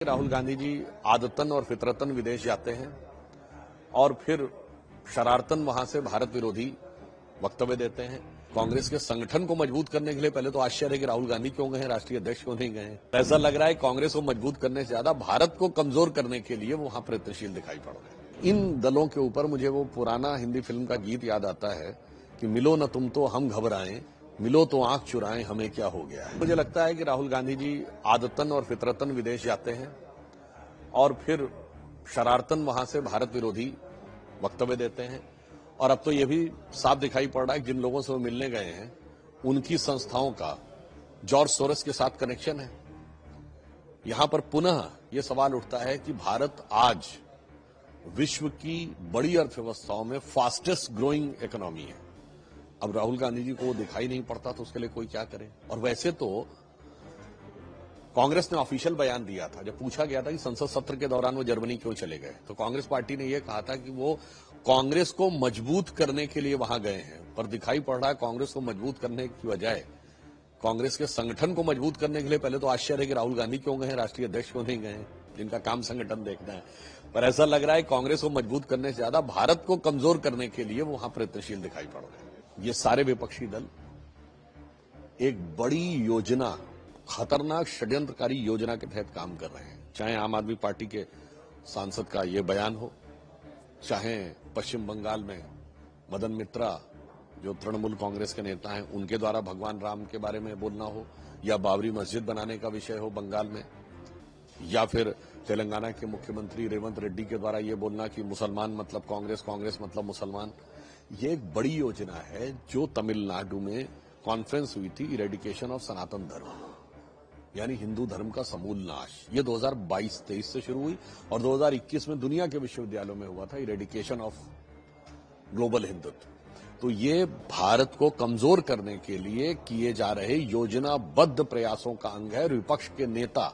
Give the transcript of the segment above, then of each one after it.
राहुल गांधी जी आदतन और फितरतन विदेश जाते हैं और फिर शरारतन वहां से भारत विरोधी वक्तव्य देते हैं। कांग्रेस के संगठन को मजबूत करने के लिए पहले तो आश्चर्य है कि राहुल गांधी क्यों गए हैं, राष्ट्रीय अध्यक्ष क्यों नहीं गए हैं। ऐसा लग रहा है कांग्रेस को मजबूत करने से ज्यादा भारत को कमजोर करने के लिए वो वहां प्रयत्नशील दिखाई पड़ रहे हैं। इन दलों के ऊपर मुझे वो पुराना हिंदी फिल्म का गीत याद आता है कि मिलो न तुम तो हम घबराएं, मिलो तो आंख चुराएं, हमें क्या हो गया है। मुझे लगता है कि राहुल गांधी जी आदतन और फितरतन विदेश जाते हैं और फिर शरारतन वहां से भारत विरोधी वक्तव्य देते हैं। और अब तो यह भी साफ दिखाई पड़ रहा है कि जिन लोगों से वो मिलने गए हैं उनकी संस्थाओं का जॉर्ज सोरस के साथ कनेक्शन है। यहां पर पुनः यह सवाल उठता है कि भारत आज विश्व की बड़ी अर्थव्यवस्थाओं में फास्टेस्ट ग्रोइंग इकोनॉमी है। अब राहुल गांधी जी को वो दिखाई नहीं पड़ता तो उसके लिए कोई क्या करे। और वैसे तो कांग्रेस ने ऑफिशियल बयान दिया था, जब पूछा गया था कि संसद सत्र के दौरान वो जर्मनी क्यों चले गए, तो कांग्रेस पार्टी ने यह कहा था कि वो कांग्रेस को मजबूत करने के लिए वहां गए हैं। पर दिखाई पड़ रहा है कांग्रेस को मजबूत करने की बजाय कांग्रेस के संगठन को मजबूत करने के लिए पहले तो आश्चर्य है कि राहुल गांधी क्यों गए हैं, राष्ट्रीय अध्यक्ष क्यों नहीं गए हैं, जिनका काम संगठन देखना है। पर ऐसा लग रहा है कांग्रेस को मजबूत करने से ज्यादा भारत को कमजोर करने के लिए वो वहां प्रयत्नशील दिखाई पड़ रहे हैं। ये सारे विपक्षी दल एक बड़ी योजना, खतरनाक षड्यंत्रकारी योजना के तहत काम कर रहे हैं। चाहे आम आदमी पार्टी के सांसद का ये बयान हो, चाहे पश्चिम बंगाल में मदन मित्रा जो तृणमूल कांग्रेस के नेता हैं उनके द्वारा भगवान राम के बारे में बोलना हो, या बाबरी मस्जिद बनाने का विषय हो बंगाल में, या फिर तेलंगाना के मुख्यमंत्री रेवंत रेड्डी के द्वारा ये बोलना कि मुसलमान मतलब कांग्रेस, कांग्रेस मतलब मुसलमान। ये एक बड़ी योजना है जो तमिलनाडु में कॉन्फ्रेंस हुई थी, इरेडिकेशन ऑफ सनातन धर्म, यानी हिंदू धर्म का समूल नाश। ये 2022-23 से शुरू हुई और 2021 में दुनिया के विश्वविद्यालयों में हुआ था इरेडिकेशन ऑफ ग्लोबल हिंदुत्व। तो ये भारत को कमजोर करने के लिए किए जा रहे योजनाबद्ध प्रयासों का अंग है। विपक्ष के नेता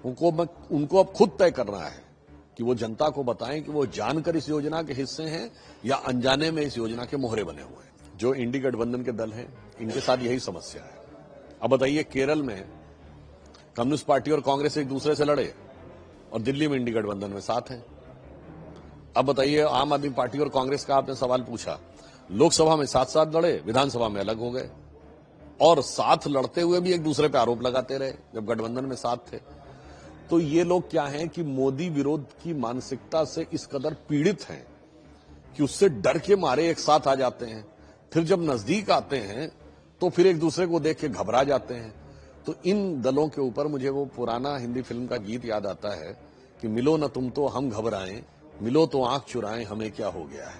उनको अब खुद तय करना है कि वो जनता को बताएं कि वो जानकर इस योजना के हिस्से हैं या अनजाने में इस योजना के मोहरे बने हुए हैं। जो इंडी गठबंधन के दल हैं इनके साथ यही समस्या है। अब बताइए, केरल में कम्युनिस्ट पार्टी और कांग्रेस एक दूसरे से लड़े और दिल्ली में इंडी गठबंधन में साथ हैं। अब बताइए, आम आदमी पार्टी और कांग्रेस का आपने सवाल पूछा, लोकसभा में साथ साथ लड़े, विधानसभा में अलग हो गए और साथ लड़ते हुए भी एक दूसरे पर आरोप लगाते रहे जब गठबंधन में साथ थे। तो ये लोग क्या हैं कि मोदी विरोध की मानसिकता से इस कदर पीड़ित हैं कि उससे डर के मारे एक साथ आ जाते हैं। फिर जब नजदीक आते हैं तो फिर एक दूसरे को देख के घबरा जाते हैं। तो इन दलों के ऊपर मुझे वो पुराना हिंदी फिल्म का गीत याद आता है कि मिलो न तुम तो हम घबराएं, मिलो तो आंख चुराएं, हमें क्या हो गया है।